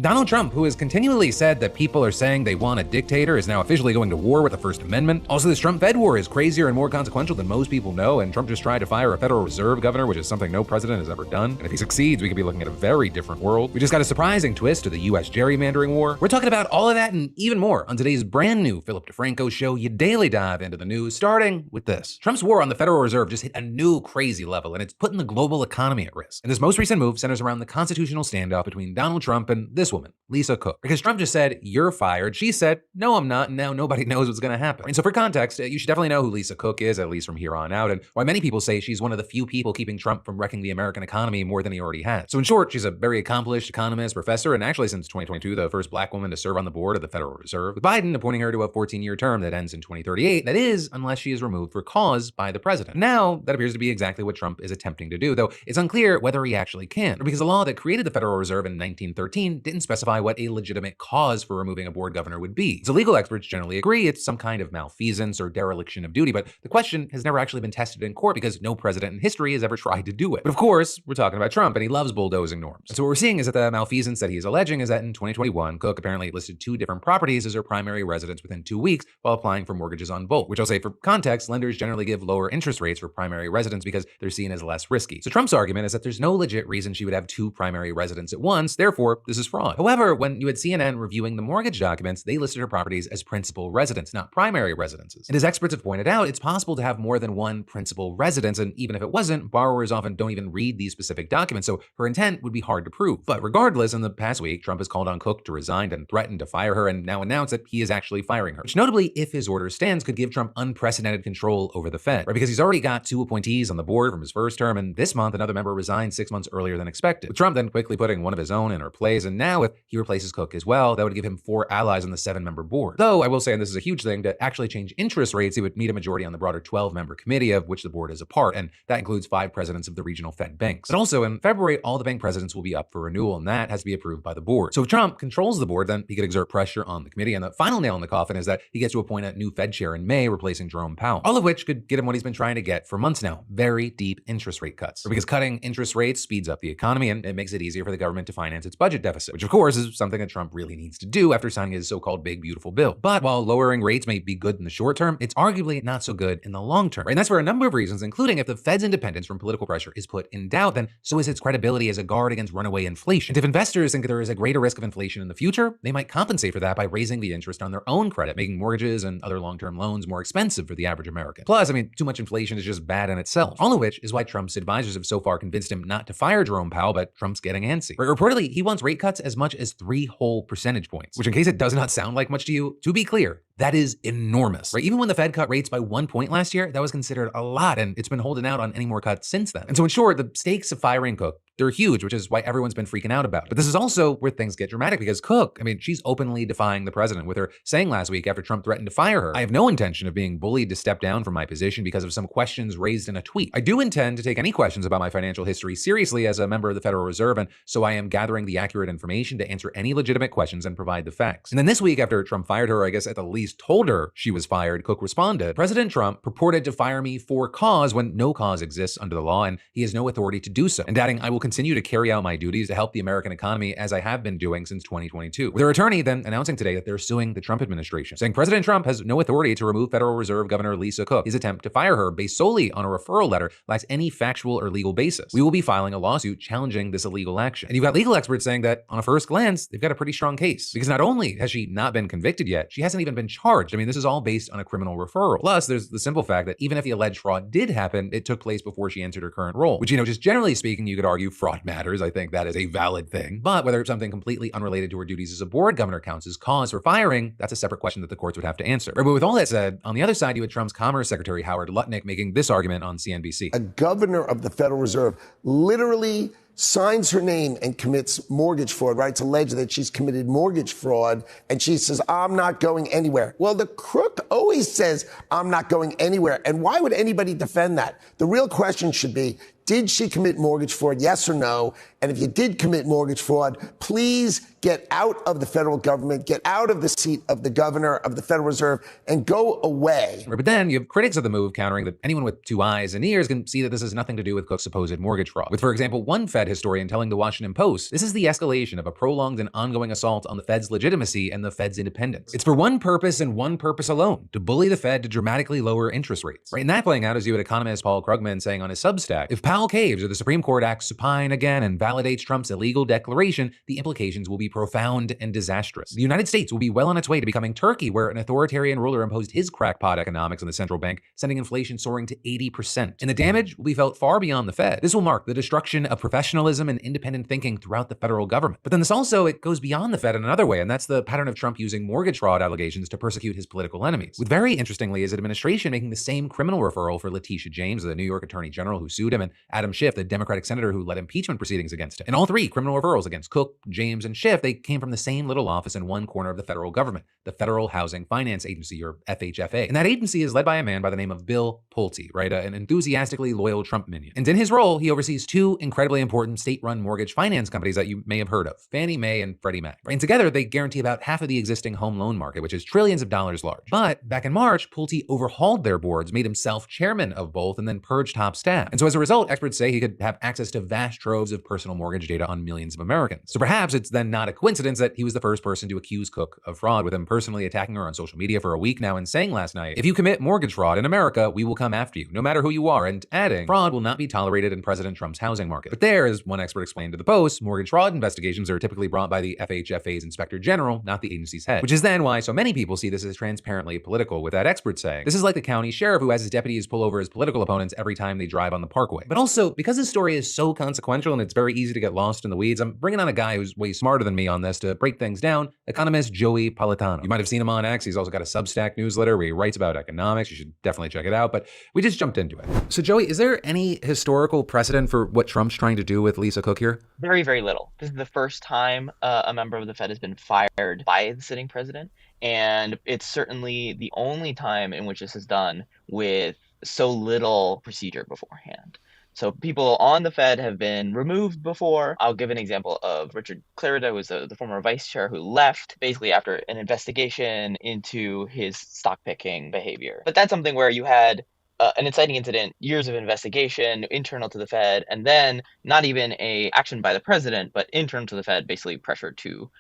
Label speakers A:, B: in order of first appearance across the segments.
A: Donald Trump, who has continually said that people are saying they want a dictator, is now officially going to war with the First Amendment. Also, this Trump-Fed war is crazier and more consequential than most people know, and Trump just tried to fire a Federal Reserve governor, which is something no president has ever done. And if he succeeds, we could be looking at a very different world. We just got a surprising twist to the U.S. gerrymandering war. We're talking about all of that and even more on today's brand new Philip DeFranco show. You daily dive into the news, starting with this. Trump's war on the Federal Reserve just hit a new crazy level, and it's putting the global economy at risk. And this most recent move centers around the constitutional standoff between Donald Trump and this woman, Lisa Cook. Because Trump just said, "You're fired." She said, "No, I'm not." And now nobody knows what's going to happen. And so for context, you should definitely know who Lisa Cook is, at least from here on out, and why many people say she's one of the few people keeping Trump from wrecking the American economy more than he already has. So in short, she's a very accomplished economist, professor, and actually since 2022, the first black woman to serve on the board of the Federal Reserve, with Biden appointing her to a 14-year term that ends in 2038. That is, unless she is removed for cause by the president. Now, that appears to be exactly what Trump is attempting to do, though it's unclear whether he actually can, because the law that created the Federal Reserve in 1913 didn't specify what a legitimate cause for removing a board governor would be. So legal experts generally agree it's some kind of malfeasance or dereliction of duty, but the question has never actually been tested in court because no president in history has ever tried to do it. But of course, we're talking about Trump, and he loves bulldozing norms. And so what we're seeing is that the malfeasance that he is alleging is that in 2021, Cook apparently listed 2 different properties as her primary residence within 2 weeks while applying for mortgages on both, which I'll say for context, lenders generally give lower interest rates for primary residence because they're seen as less risky. So Trump's argument is that there's no legit reason she would have 2 primary residences at once, therefore this is fraud. However, when you had CNN reviewing the mortgage documents, they listed her properties as principal residence, not primary residences. And as experts have pointed out, it's possible to have more than one principal residence, and even if it wasn't, borrowers often don't even read these specific documents, so her intent would be hard to prove. But regardless, in the past week, Trump has called on Cook to resign and threatened to fire her, and now announced that he is actually firing her, which notably, if his order stands, could give Trump unprecedented control over the Fed, right? Because he's already got 2 appointees on the board from his first term, and this month, another member resigned 6 months earlier than expected, with Trump then quickly putting one of his own in her place. And now if he replaces Cook as well, that would give him 4 allies on the 7-member board. Though I will say, and this is a huge thing, to actually change interest rates, he would need a majority on the broader 12-member committee of which the board is a part, and that includes 5 presidents of the regional Fed banks. But also in February, all the bank presidents will be up for renewal, and that has to be approved by the board. So if Trump controls the board, then he could exert pressure on the committee, and the final nail in the coffin is that he gets to appoint a new Fed chair in May, replacing Jerome Powell. All of which could get him what he's been trying to get for months now: very deep interest rate cuts. Because cutting interest rates speeds up the economy, and it makes it easier for the government to finance its budget deficit, which of course is something that Trump really needs to do after signing his so-called big beautiful bill. But while lowering rates may be good in the short term, it's arguably not so good in the long term. Right? And that's for a number of reasons, including if the Fed's independence from political pressure is put in doubt, then so is its credibility as a guard against runaway inflation. And if investors think that there is a greater risk of inflation in the future, they might compensate for that by raising the interest on their own credit, making mortgages and other long-term loans more expensive for the average American. Plus, too much inflation is just bad in itself. All of which is why Trump's advisors have so far convinced him not to fire Jerome Powell, but Trump's getting antsy. Reportedly, he wants rate cuts as much as 3 whole percentage points, which in case it does not sound like much to you, to be clear, that is enormous, right? Even when the Fed cut rates by 1 point last year, that was considered a lot, and it's been holding out on any more cuts since then. And so in short, the stakes of firing Cook, they're huge, which is why everyone's been freaking out about it. But this is also where things get dramatic because Cook, she's openly defying the president, with her saying last week after Trump threatened to fire her, "I have no intention of being bullied to step down from my position because of some questions raised in a tweet. I do intend to take any questions about my financial history seriously as a member of the Federal Reserve, and so I am gathering the accurate information to answer any legitimate questions and provide the facts." And then this week, after Trump fired her, I guess at the least told her she was fired, Cook responded, "President Trump purported to fire me for cause when no cause exists under the law, and he has no authority to do so." And adding, "I will continue to carry out my duties to help the American economy as I have been doing since 2022. With her attorney then announcing today that they're suing the Trump administration, saying President Trump has no authority to remove Federal Reserve Governor Lisa Cook. His attempt to fire her based solely on a referral letter lacks any factual or legal basis. We will be filing a lawsuit challenging this illegal action." And you've got legal experts saying that on a first glance, they've got a pretty strong case. Because not only has she not been convicted yet, she hasn't even been charged. This is all based on a criminal referral. Plus, there's the simple fact that even if the alleged fraud did happen, it took place before she entered her current role, which, just generally speaking, you could argue fraud matters. I think that is a valid thing. But whether something completely unrelated to her duties as a board governor counts as cause for firing, that's a separate question that the courts would have to answer. But with all that said, on the other side, you had Trump's Commerce Secretary Howard Lutnick making this argument on CNBC.
B: A governor of the Federal Reserve literally signs her name and commits mortgage fraud, right? It's alleged that she's committed mortgage fraud, and she says, "I'm not going anywhere." Well, the crook always says, "I'm not going anywhere." And why would anybody defend that? The real question should be, did she commit mortgage fraud, yes or no? And if you did commit mortgage fraud, please get out of the federal government, get out of the seat of the governor of the Federal Reserve, and go away.
A: But then you have critics of the move countering that anyone with 2 eyes and ears can see that this has nothing to do with Cook's supposed mortgage fraud. With, for example, one Fed historian telling the Washington Post, this is the escalation of a prolonged and ongoing assault on the Fed's legitimacy and the Fed's independence. It's for one purpose and one purpose alone, to bully the Fed to dramatically lower interest rates. Right, and that playing out as you had economist Paul Krugman saying on his Substack, if Powell caves or the Supreme Court acts supine again and validates Trump's illegal declaration, the implications will be profound and disastrous. The United States will be well on its way to becoming Turkey, where an authoritarian ruler imposed his crackpot economics on the central bank, sending inflation soaring to 80%. And the damage will be felt far beyond the Fed. This will mark the destruction of professionalism and independent thinking throughout the federal government. But then this also, it goes beyond the Fed in another way, and that's the pattern of Trump using mortgage fraud allegations to persecute his political enemies. With, very interestingly, his administration making the same criminal referral for Letitia James, the New York Attorney General who sued him, and Adam Schiff, the Democratic senator who led impeachment proceedings against him. And all three criminal referrals against Cook, James, and Schiff, they came from the same little office in one corner of the federal government, the Federal Housing Finance Agency, or FHFA. And that agency is led by a man by the name of Bill Pulte, right? An enthusiastically loyal Trump minion. And in his role, he oversees 2 incredibly important state-run mortgage finance companies that you may have heard of, Fannie Mae and Freddie Mac. And together, they guarantee about half of the existing home loan market, which is trillions of dollars large. But back in March, Pulte overhauled their boards, made himself chairman of both, and then purged top staff. And so as a result, experts say he could have access to vast troves of personal mortgage data on millions of Americans. So perhaps it's then not a coincidence that he was the first person to accuse Cook of fraud, with him personally attacking her on social media for a week now and saying last night, if you commit mortgage fraud in America, we will come after you, no matter who you are, and adding, fraud will not be tolerated in President Trump's housing market. But there, as one expert explained to the Post, mortgage fraud investigations are typically brought by the FHFA's inspector general, not the agency's head, which is then why so many people see this as transparently political, with that expert saying, this is like the county sheriff who has his deputies pull over his political opponents every time they drive on the parkway. But also, because this story is so consequential and it's very easy to get lost in the weeds, I'm bringing on a guy who's way smarter than me on this to break things down, economist Joey Politano. You might have seen him on X. He's also got a Substack newsletter where he writes about economics. You should definitely check it out, but we just jumped into it. So Joey, is there any historical precedent for what Trump's trying to do with Lisa Cook here?
C: Very, very little. This is the first time a member of the Fed has been fired by the sitting president, and it's certainly the only time in which this is done with so little procedure beforehand. So people on the Fed have been removed before. I'll give an example of Richard Clarida, who was the former vice chair, who left basically after an investigation into his stock picking behavior. But that's something where you had an inciting incident, years of investigation, internal to the Fed, and then not even a action by the president, but internal to the Fed, basically pressured to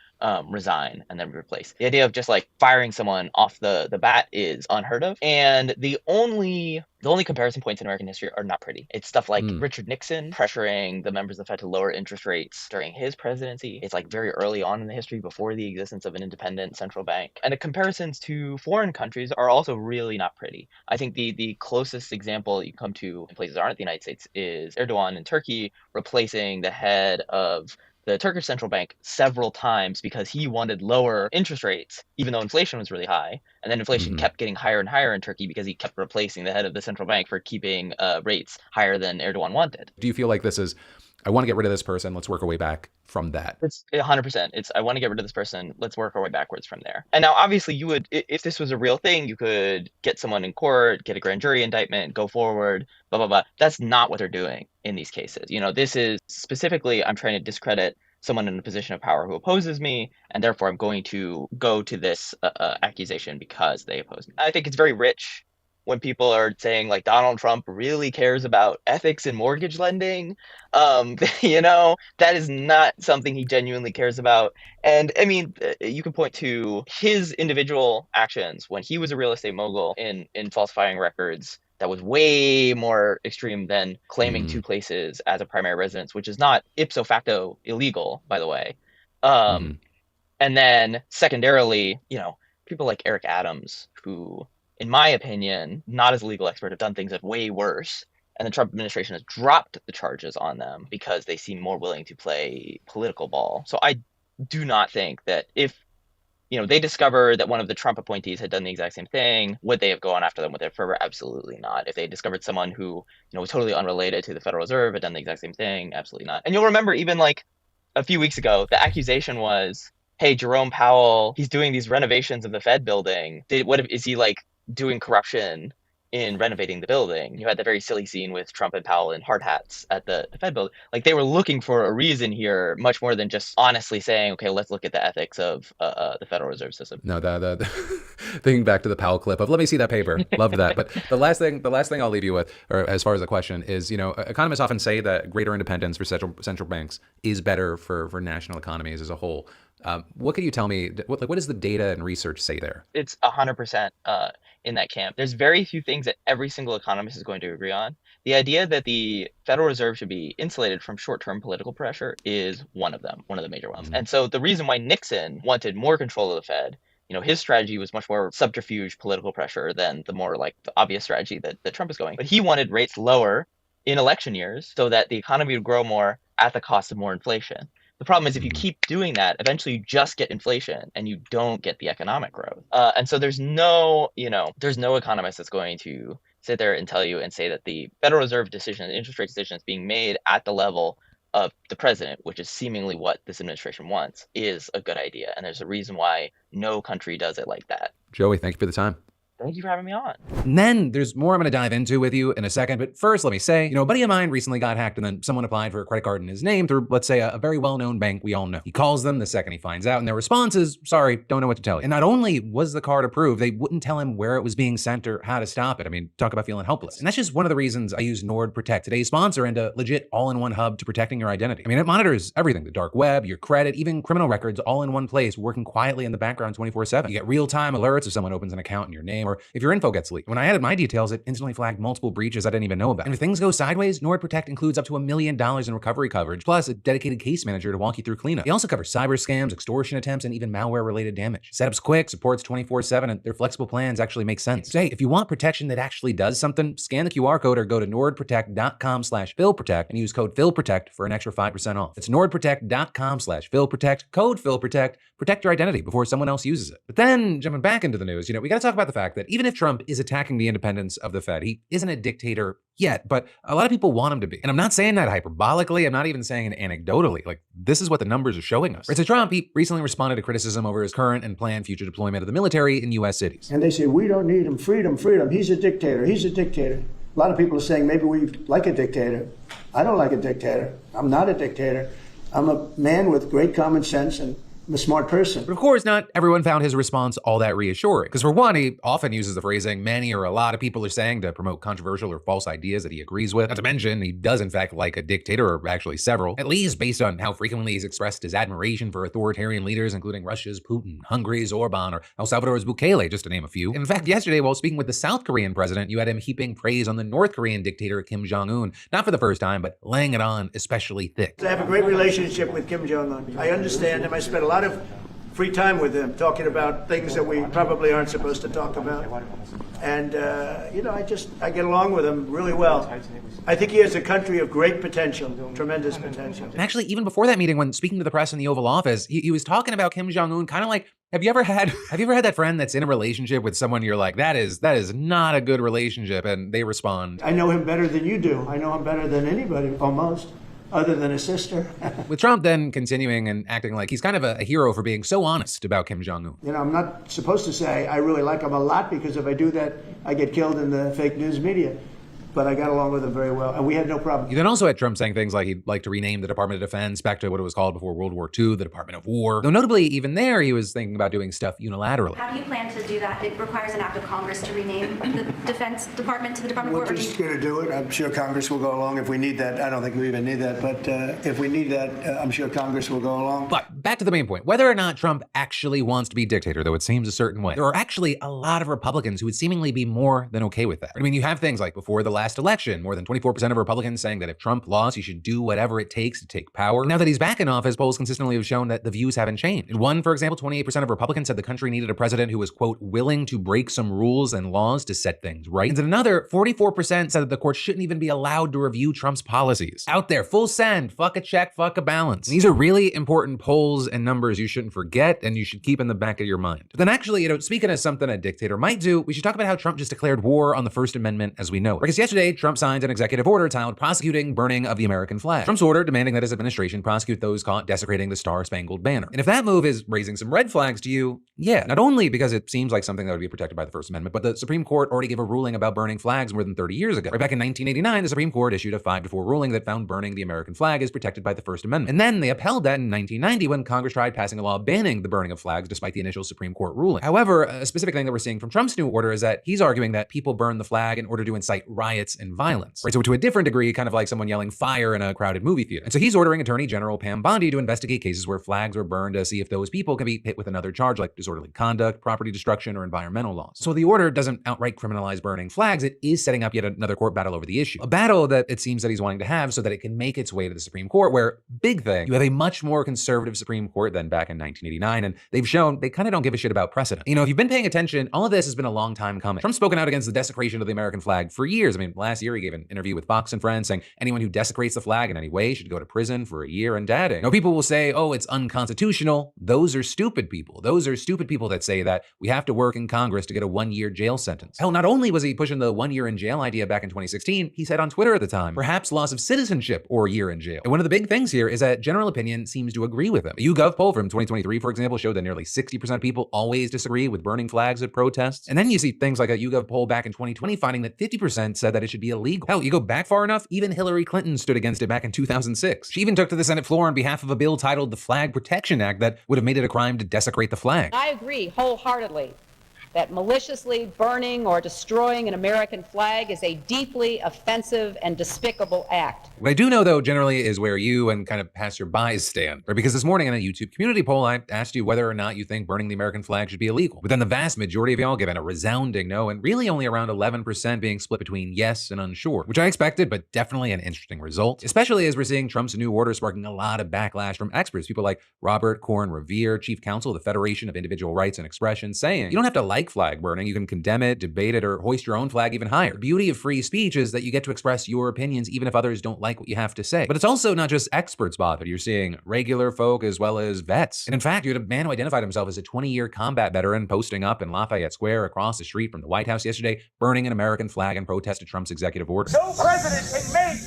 C: resign and then replace. The idea of just like firing someone off the bat is unheard of. And the only comparison points in American history are not pretty. It's stuff like Richard Nixon pressuring the members of the Fed to lower interest rates during his presidency. It's like very early on in the history, before the existence of an independent central bank. And the comparisons to foreign countries are also really not pretty. I think the closest example you come to in places that aren't the United States is Erdogan in Turkey replacing the head of the Turkish central bank several times because he wanted lower interest rates, even though inflation was really high. And then inflation kept getting higher and higher in Turkey because he kept replacing the head of the central bank for keeping rates higher than Erdogan wanted.
A: Do you feel like this is, I want to get rid of this person, let's work our way back from that?
C: It's 100%. It's, I want to get rid of this person, let's work our way backwards from there. And now, obviously, you would, if this was a real thing, you could get someone in court, get a grand jury indictment, go forward, blah, blah, blah. That's not what they're doing in these cases. You know, this is specifically, I'm trying to discredit someone in a position of power who opposes me, and therefore I'm going to go to this accusation because they oppose me. I think it's very rich when people are saying like Donald Trump really cares about ethics in mortgage lending. You know, that is not something he genuinely cares about. And I mean, you can point to his individual actions when he was a real estate mogul in falsifying records. That was way more extreme than claiming 2 places as a primary residence, which is not ipso facto illegal, by the way. And then secondarily, you know, people like Eric Adams, who, in my opinion, not as a legal expert, have done things that way worse. And the Trump administration has dropped the charges on them because they seem more willing to play political ball. So I do not think that if, you know, they discovered that one of the Trump appointees had done the exact same thing, would they have gone after them with it forever? Absolutely not. If they discovered someone who, you know, was totally unrelated to the Federal Reserve, had done the exact same thing, absolutely not. And you'll remember even like a few weeks ago, the accusation was, hey, Jerome Powell, he's doing these renovations of the Fed building. Is he like doing corruption in renovating the building. You had that very silly scene with Trump and Powell in hard hats at the Fed building. Like, they were looking for a reason here, much more than just honestly saying, okay, let's look at the ethics of the Federal Reserve System.
A: No, the thinking back to the Powell clip of let me see that paper. Loved that. But the last thing I'll leave you with, or as far as the question is, economists often say that greater independence for central banks is better for national economies as a whole. What can you tell me? What does the data and research say there?
C: It's 100% in that camp. There's very few things that every single economist is going to agree on. The idea that the Federal Reserve should be insulated from short-term political pressure is one of them, one of the major ones. And so the reason why Nixon wanted more control of the Fed, his strategy was much more subterfuge political pressure than the more like the obvious strategy that Trump is going. But he wanted rates lower in election years so that the economy would grow more at the cost of more inflation. The problem is if you keep doing that, eventually you just get inflation and you don't get the economic growth. And so there's no economist that's going to sit there and tell you and say that the Federal Reserve decision, the interest rate decision is being made at the level of the president, which is seemingly what this administration wants, is a good idea. And there's a reason why no country does it like that.
A: Joey, thank you for the time.
C: Thank you for having me on.
A: And then there's more I'm going to dive into with you in a second. But first, let me say, a buddy of mine recently got hacked and then someone applied for a credit card in his name through, let's say, a very well-known bank we all know. He calls them the second he finds out, and their response is, sorry, don't know what to tell you. And not only was the card approved, they wouldn't tell him where it was being sent or how to stop it. I mean, talk about feeling helpless. And that's just one of the reasons I use NordProtect, today's sponsor, and a legit all-in-one hub to protecting your identity. I mean, it monitors everything, the dark web, your credit, even criminal records, all in one place, working quietly in the background 24/7. You get real-time alerts if someone opens an account in your name or if your info gets leaked. When I added my details, it instantly flagged multiple breaches I didn't even know about. And if things go sideways, NordProtect includes up to $1 million in recovery coverage, plus a dedicated case manager to walk you through cleanup. They also cover cyber scams, extortion attempts, and even malware-related damage. Setup's quick, supports 24/7, and their flexible plans actually make sense. So hey, if you want protection that actually does something, scan the QR code or go to nordprotect.com/PhilProtect and use code PhilProtect for an extra 5% off. It's nordprotect.com/PhilProtect, code PhilProtect. Protect your identity before someone else uses it. But then, jumping back into the news, we got to talk about the fact that even if Trump is attacking the independence of the Fed, he isn't a dictator yet, but a lot of people want him to be. And I'm not saying that hyperbolically, I'm not even saying it anecdotally. Like, this is what the numbers are showing us. Right, so Trump, he recently responded to criticism over his current and planned future deployment of the military in U.S. cities.
D: And they say, we don't need him, freedom. He's a dictator. A lot of people are saying maybe we like a dictator. I don't like a dictator. I'm not a dictator. I'm a man with great common sense and I'm a smart person.
A: But of course, not everyone found his response all that reassuring. Because for one, he often uses the phrasing many or a lot of people are saying to promote controversial or false ideas that he agrees with. Not to mention, he does in fact like a dictator, or actually several, at least based on how frequently he's expressed his admiration for authoritarian leaders, including Russia's Putin, Hungary's Orban, or El Salvador's Bukele, just to name a few. In fact, yesterday, while speaking with the South Korean president, you had him heaping praise on the North Korean dictator Kim Jong-un, not for the first time, but laying it on especially thick.
D: I have a great relationship with Kim Jong-un. I understand him. I spent a lot of free time with him, talking about things that we probably aren't supposed to talk about. And, I get along with him really well. I think he has a country of great potential, tremendous potential.
A: And actually, even before that meeting, when speaking to the press in the Oval Office, he was talking about Kim Jong-un kind of like, have you ever had that friend that's in a relationship with someone you're like, that is not a good relationship, and they respond,
D: I know him better than you do. I know him better than anybody, almost. Other than a sister.
A: With Trump then continuing and acting like he's kind of a hero for being so honest about Kim Jong-un.
D: I'm not supposed to say I really like him a lot, because if I do that, I get killed in the fake news media. But I got along with him very well, and we had no problem.
A: You then also had Trump saying things like he'd like to rename the Department of Defense back to what it was called before World War II, the Department of War. Though notably, even there, he was thinking about doing stuff unilaterally.
E: How do you plan to do that? It requires an act of Congress to rename the Defense Department to the Department of War.
D: We're just going to do it. I'm sure Congress will go along if we need that. I don't think we even need that, but if we need that, I'm sure Congress will go along.
A: But back to the main point. Whether or not Trump actually wants to be dictator, though it seems a certain way, there are actually a lot of Republicans who would seemingly be more than okay with that. I mean, you have things like before the last election, more than 24% of Republicans saying that if Trump lost, he should do whatever it takes to take power. Now that he's back in office, polls consistently have shown that the views haven't changed. In one, for example, 28% of Republicans said the country needed a president who was, quote, willing to break some rules and laws to set things right. And in another, 44% said that the court shouldn't even be allowed to review Trump's policies. Out there, full send, fuck a check, fuck a balance. And these are really important polls and numbers you shouldn't forget, and you should keep in the back of your mind. But then actually, speaking of something a dictator might do, we should talk about how Trump just declared war on the First Amendment as we know it. Because yesterday, Trump signs an executive order titled prosecuting burning of the American flag. Trump's order demanding that his administration prosecute those caught desecrating the Star-Spangled Banner. And if that move is raising some red flags to you, yeah, not only because it seems like something that would be protected by the First Amendment, but the Supreme Court already gave a ruling about burning flags more than 30 years ago. Right back in 1989, the Supreme Court issued a 5-4 ruling that found burning the American flag is protected by the First Amendment. And then they upheld that in 1990 when Congress tried passing a law banning the burning of flags despite the initial Supreme Court ruling. However, a specific thing that we're seeing from Trump's new order is that he's arguing that people burn the flag in order to incite riots and violence. Right, so to a different degree, kind of like someone yelling fire in a crowded movie theater. And so he's ordering Attorney General Pam Bondi to investigate cases where flags were burned to see if those people can be hit with another charge like disorderly conduct, property destruction, or environmental laws. So the order doesn't outright criminalize burning flags. It is setting up yet another court battle over the issue. A battle that it seems that he's wanting to have so that it can make its way to the Supreme Court, where, big thing, you have a much more conservative Supreme Court than back in 1989, and they've shown they kind of don't give a shit about precedent. You know, if you've been paying attention, all of this has been a long time coming. Trump's spoken out against the desecration of the American flag for years. I mean, last year he gave an interview with Fox and Friends saying anyone who desecrates the flag in any way should go to prison for a year and dadding. Now, people will say, oh, it's unconstitutional. Those are stupid people. Those are stupid people that say that we have to work in Congress to get a 1-year jail sentence. Hell, not only was he pushing the 1 year in jail idea back in 2016, he said on Twitter at the time, perhaps loss of citizenship or a year in jail. And one of the big things here is that general opinion seems to agree with him. A YouGov poll from 2023, for example, showed that nearly 60% of people always disagree with burning flags at protests. And then you see things like a YouGov poll back in 2020 finding that 50% said that it should be illegal. Hell, you go back far enough, even Hillary Clinton stood against it back in 2006. She even took to the Senate floor on behalf of a bill titled the Flag Protection Act that would have made it a crime to desecrate the flag.
F: I agree wholeheartedly that maliciously burning or destroying an American flag is a deeply offensive and despicable act.
A: What I do know, though, generally is where you and kind of passerbys stand. Right? Because this morning in a YouTube community poll, I asked you whether or not you think burning the American flag should be illegal. But then the vast majority of y'all given a resounding no, and really only around 11% being split between yes and unsure, which I expected, but definitely an interesting result, especially as we're seeing Trump's new order sparking a lot of backlash from experts, people like Robert Corn Revere, Chief Counsel of the Federation of Individual Rights and Expression, saying you don't have to like flag burning, you can condemn it, debate it, or hoist your own flag even higher. The beauty of free speech is that you get to express your opinions even if others don't like what you have to say. But it's also not just experts bothered. You're seeing regular folk as well as vets. And in fact, you had a man who identified himself as a 20-year combat veteran posting up in Lafayette Square across the street from the White House yesterday, burning an American flag in protest to Trump's executive order.
G: No president can make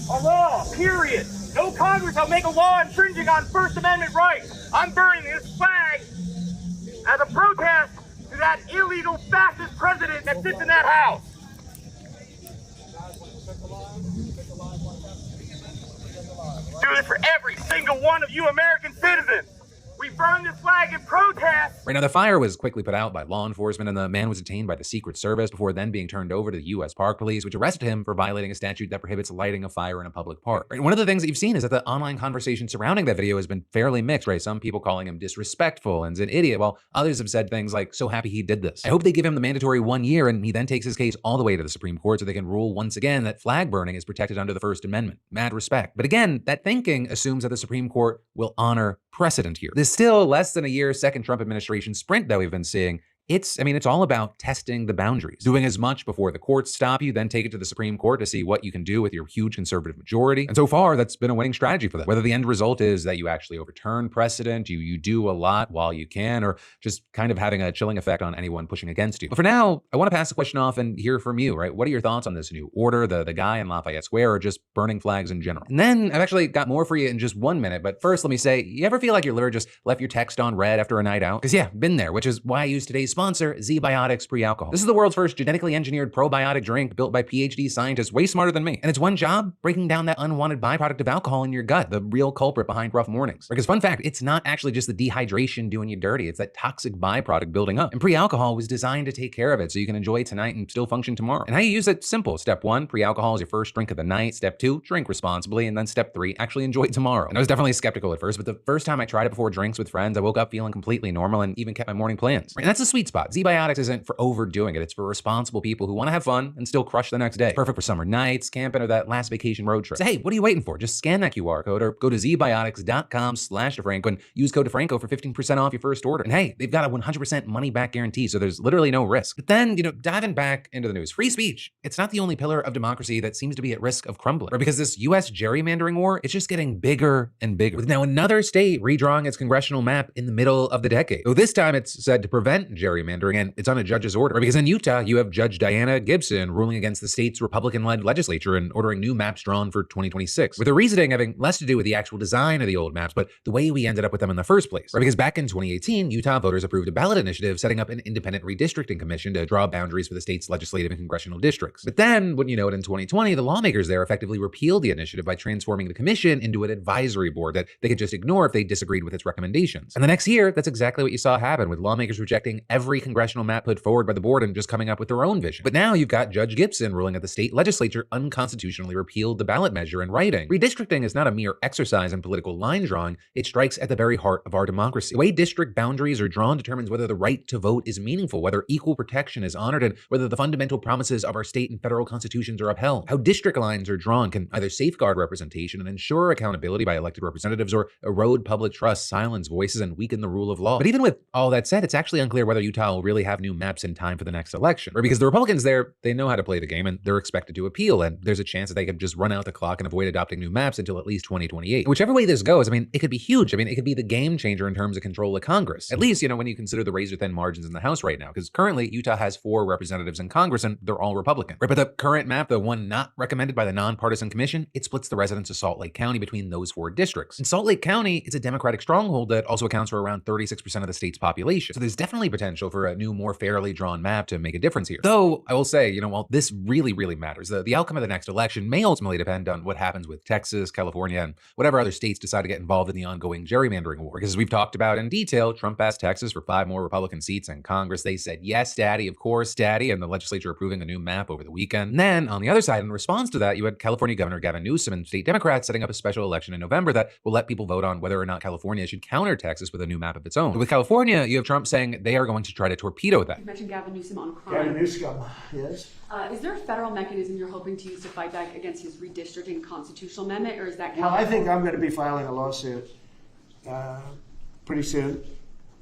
G: a law, period. No Congress will make a law infringing on First Amendment rights. I'm burning this flag as a protest to that illegal fascist president that sits in that house. Do this for every single one of you American citizens. We burn this flag in protest.
A: Right now, the fire was quickly put out by law enforcement, and the man was detained by the Secret Service before then being turned over to the U.S. Park Police, which arrested him for violating a statute that prohibits lighting a fire in a public park. Right, one of the things that you've seen is that the online conversation surrounding that video has been fairly mixed, right? Some people calling him disrespectful and an idiot, while others have said things like, so happy he did this. I hope they give him the mandatory 1 year and he then takes his case all the way to the Supreme Court so they can rule once again that flag burning is protected under the First Amendment. Mad respect. But again, that thinking assumes that the Supreme Court will honor precedent here. There's still less than a year second Trump administration sprint that we've been seeing. It's all about testing the boundaries, doing as much before the courts stop you, then take it to the Supreme Court to see what you can do with your huge conservative majority. And so far, that's been a winning strategy for them. Whether the end result is that you actually overturn precedent, you do a lot while you can, or just kind of having a chilling effect on anyone pushing against you. But for now, I want to pass the question off and hear from you, right? What are your thoughts on this new order, the guy in Lafayette Square, or just burning flags in general? And then I've actually got more for you in just 1 minute. But first, let me say, you ever feel like your liver just left your text on red after a night out? Because yeah, been there, which is why I use today's sponsor, ZBiotics Pre-Alcohol. This is the world's first genetically engineered probiotic drink built by PhD scientists way smarter than me. And it's one job, breaking down that unwanted byproduct of alcohol in your gut, the real culprit behind rough mornings. Because fun fact, it's not actually just the dehydration doing you dirty, it's that toxic byproduct building up. And pre-alcohol was designed to take care of it so you can enjoy tonight and still function tomorrow. And how you use it, simple. Step 1, pre-alcohol is your first drink of the night. Step 2, drink responsibly. And then step 3, actually enjoy it tomorrow. And I was definitely skeptical at first, but the first time I tried it before drinks with friends, I woke up feeling completely normal and even kept my morning plans. And that's the sweet spot. ZBiotics isn't for overdoing it. It's for responsible people who want to have fun and still crush the next day. Perfect for summer nights, camping, or that last vacation road trip. So hey, what are you waiting for? Just scan that QR code or go to zbiotics.com/DeFranco and use code DeFranco for 15% off your first order. And hey, they've got a 100% money back guarantee, so there's literally no risk. But then, diving back into the news, free speech, it's not the only pillar of democracy that seems to be at risk of crumbling. Or because this US gerrymandering war, it's just getting bigger and bigger. With now another state redrawing its congressional map in the middle of the decade. Though this time it's said to prevent gerrymandering gerrymandering, and it's on a judge's order. Because in Utah, you have Judge Diana Gibson ruling against the state's Republican-led legislature and ordering new maps drawn for 2026, with the reasoning having less to do with the actual design of the old maps, but the way we ended up with them in the first place. Because back in 2018, Utah voters approved a ballot initiative setting up an independent redistricting commission to draw boundaries for the state's legislative and congressional districts. But then, wouldn't you know it, in 2020, the lawmakers there effectively repealed the initiative by transforming the commission into an advisory board that they could just ignore if they disagreed with its recommendations. And the next year, that's exactly what you saw happen, with lawmakers rejecting every congressional map put forward by the board and just coming up with their own vision. But now you've got Judge Gibson ruling that the state legislature unconstitutionally repealed the ballot measure in writing. Redistricting is not a mere exercise in political line drawing, it strikes at the very heart of our democracy. The way district boundaries are drawn determines whether the right to vote is meaningful, whether equal protection is honored, and whether the fundamental promises of our state and federal constitutions are upheld. How district lines are drawn can either safeguard representation and ensure accountability by elected representatives, or erode public trust, silence voices, and weaken the rule of law. But even with all that said, it's actually unclear whether Utah will really have new maps in time for the next election. Or because the Republicans there, they know how to play the game and they're expected to appeal, and there's a chance that they could just run out the clock and avoid adopting new maps until at least 2028. Whichever way this goes, I mean, it could be huge. I mean, it could be the game changer in terms of control of Congress. At least, when you consider the razor-thin margins in the House right now, because currently Utah has 4 representatives in Congress and they're all Republican. Right, but the current map, the one not recommended by the nonpartisan commission, it splits the residents of Salt Lake County between those 4 districts. In Salt Lake County, it's a Democratic stronghold that also accounts for around 36% of the state's population. So there's definitely potential for a new, more fairly drawn map to make a difference here. Though, I will say, while this really, really matters, the outcome of the next election may ultimately depend on what happens with Texas, California, and whatever other states decide to get involved in the ongoing gerrymandering war. Because as we've talked about in detail, Trump asked Texas for 5 more Republican seats in Congress. They said, yes, daddy, of course, daddy, and the legislature approving a new map over the weekend. And then, on the other side, in response to that, you had California Governor Gavin Newsom and state Democrats setting up a special election in November that will let people vote on whether or not California should counter Texas with a new map of its own. With California, you have Trump saying they are going to try to torpedo that.
H: You mentioned Gavin Newsom on crime.
D: Gavin Newsom, yes.
H: Is there a federal mechanism you're hoping to use to fight back against his redistricting constitutional amendment, or is that?
D: Well, I think I'm going to be filing a lawsuit pretty soon,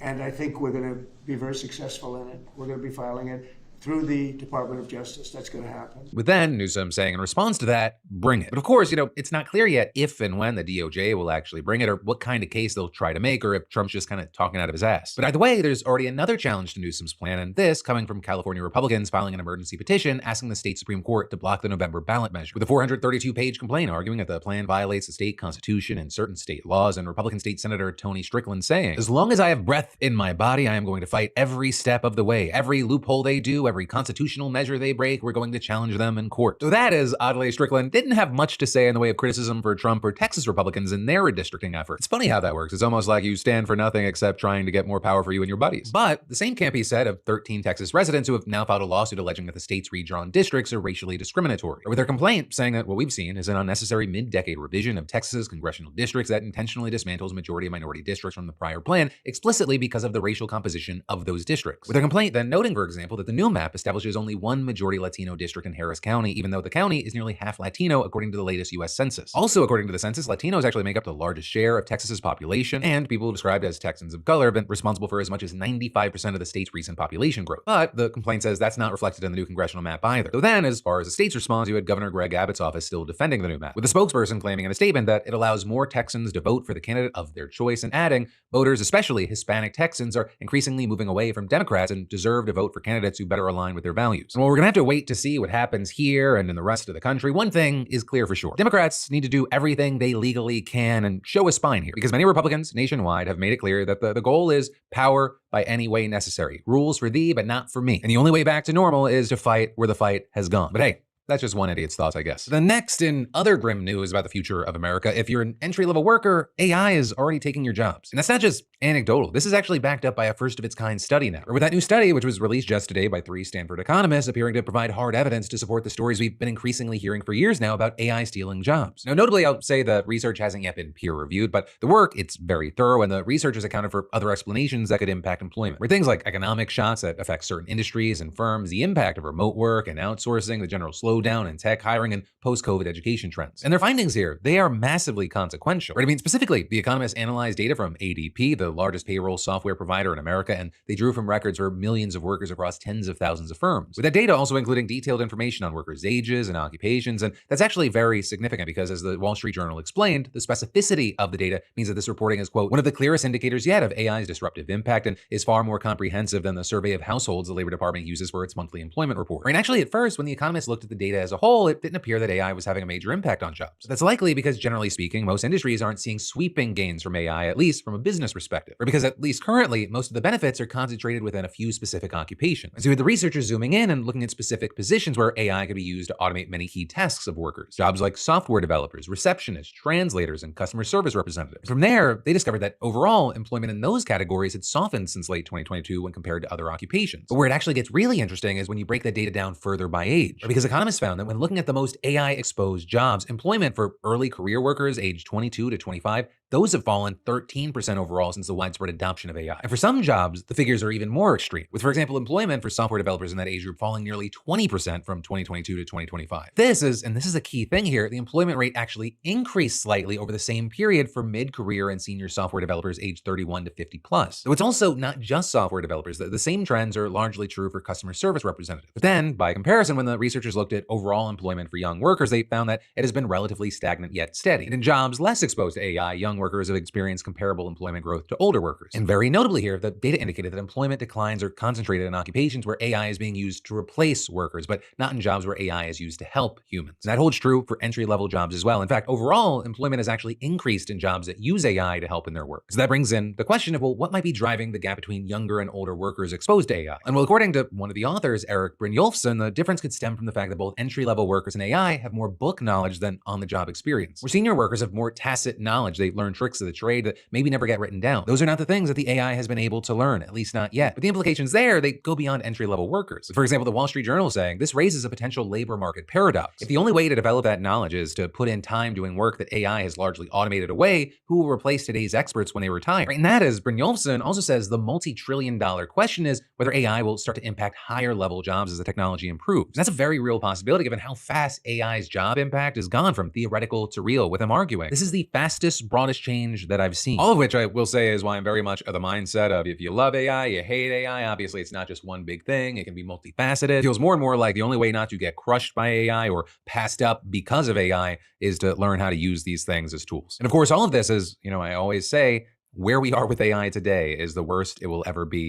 D: and I think we're going to be very successful in it. We're going to be filing it through the Department of Justice. That's going to happen.
A: With then Newsom saying in response to that, bring it. But of course, it's not clear yet if and when the DOJ will actually bring it, or what kind of case they'll try to make, or if Trump's just kind of talking out of his ass. But either way, there's already another challenge to Newsom's plan, and this coming from California Republicans filing an emergency petition asking the state Supreme Court to block the November ballot measure, with a 432-page complaint arguing that the plan violates the state constitution and certain state laws, and Republican State Senator Tony Strickland saying, as long as I have breath in my body, I am going to fight every step of the way. Every loophole they do, every constitutional measure they break, we're going to challenge them in court. So that is, oddly, Strickland didn't have much to say in the way of criticism for Trump or Texas Republicans in their redistricting efforts. It's funny how that works. It's almost like you stand for nothing except trying to get more power for you and your buddies. But the same can't be said of 13 Texas residents who have now filed a lawsuit alleging that the state's redrawn districts are racially discriminatory, or with their complaint saying that what we've seen is an unnecessary mid-decade revision of Texas's congressional districts that intentionally dismantles majority and minority districts from the prior plan explicitly because of the racial composition of those districts. With their complaint then noting, for example, that the new map establishes only one majority Latino district in Harris County, even though the county is nearly half Latino according to the latest U.S. Census. Also, according to the census, Latinos actually make up the largest share of Texas's population, and people described as Texans of color have been responsible for as much as 95% of the state's recent population growth. But the complaint says that's not reflected in the new congressional map either. So then, as far as the state's response, you had Governor Greg Abbott's office still defending the new map, with the spokesperson claiming in a statement that it allows more Texans to vote for the candidate of their choice, and adding, voters, especially Hispanic Texans, are increasingly moving away from Democrats and deserve to vote for candidates who better align with their values. And while we're going to have to wait to see what happens here and in the rest of the country, one thing is clear for sure. Democrats need to do everything they legally can and show a spine here, because many Republicans nationwide have made it clear that the goal is power by any way necessary. Rules for thee, but not for me. And the only way back to normal is to fight where the fight has gone. But hey, that's just one idiot's thoughts, I guess. The next in other grim news about the future of America, if you're an entry-level worker, AI is already taking your jobs. And that's not just anecdotal. This is actually backed up by a first-of-its-kind study now. Or with that new study, which was released just today by 3 Stanford economists, appearing to provide hard evidence to support the stories we've been increasingly hearing for years now about AI stealing jobs. Now, notably, I'll say the research hasn't yet been peer-reviewed, but the work, it's very thorough, and the researchers accounted for other explanations that could impact employment. Where things like economic shocks that affect certain industries and firms, the impact of remote work and outsourcing, the general slowdown slowdown in tech hiring and post-COVID education trends. And their findings here, they are massively consequential. Right? I mean, specifically, the economists analyzed data from ADP, the largest payroll software provider in America, and they drew from records for millions of workers across tens of thousands of firms. With that data also including detailed information on workers' ages and occupations, and that's actually very significant because, as the Wall Street Journal explained, the specificity of the data means that this reporting is, quote, one of the clearest indicators yet of AI's disruptive impact and is far more comprehensive than the survey of households the Labor Department uses for its monthly employment report. Right? And actually, at first, when the economists looked at the data as a whole, it didn't appear that AI was having a major impact on jobs. That's likely because, generally speaking, most industries aren't seeing sweeping gains from AI, at least from a business perspective, or because at least currently, most of the benefits are concentrated within a few specific occupations. And so with the researchers zooming in and looking at specific positions where AI could be used to automate many key tasks of workers, jobs like software developers, receptionists, translators, and customer service representatives. From there, they discovered that overall employment in those categories had softened since late 2022 when compared to other occupations. But where it actually gets really interesting is when you break that data down further by age, because economists found that when looking at the most AI-exposed jobs, employment for early career workers aged 22 to 25, those have fallen 13% overall since the widespread adoption of AI. And for some jobs, the figures are even more extreme, with, for example, employment for software developers in that age group falling nearly 20% from 2022 to 2025. This is a key thing here, the employment rate actually increased slightly over the same period for mid-career and senior software developers aged 31 to 50 plus. So it's also not just software developers. The same trends are largely true for customer service representatives. But then, by comparison, when the researchers looked at overall employment for young workers, they found that it has been relatively stagnant yet steady. And in jobs less exposed to AI, young workers have experienced comparable employment growth to older workers. And very notably here, the data indicated that employment declines are concentrated in occupations where AI is being used to replace workers, but not in jobs where AI is used to help humans. And that holds true for entry-level jobs as well. In fact, overall, employment has actually increased in jobs that use AI to help in their work. So that brings in the question of, well, what might be driving the gap between younger and older workers exposed to AI? And well, according to one of the authors, Eric Brynjolfsson, the difference could stem from the fact that both entry-level workers in AI have more book knowledge than on-the-job experience. Where senior workers have more tacit knowledge. They learn tricks of the trade that maybe never get written down. Those are not the things that the AI has been able to learn, at least not yet. But the implications there, they go beyond entry-level workers. For example, the Wall Street Journal is saying this raises a potential labor market paradox. If the only way to develop that knowledge is to put in time doing work that AI has largely automated away, who will replace today's experts when they retire? Right? And that, as Brynjolfsson also says, the multi-trillion-dollar question is whether AI will start to impact higher-level jobs as the technology improves. And that's a very real possibility given how fast AI's job impact has gone from theoretical to real, with him arguing this is the fastest, broadest change that I've seen. All of which I will say is why I'm very much of the mindset of if you love AI, you hate AI. Obviously, it's not just one big thing. It can be multifaceted. It feels more and more like the only way not to get crushed by AI or passed up because of AI is to learn how to use these things as tools. And of course, all of this is, I always say, where we are with AI today is the worst it will ever be.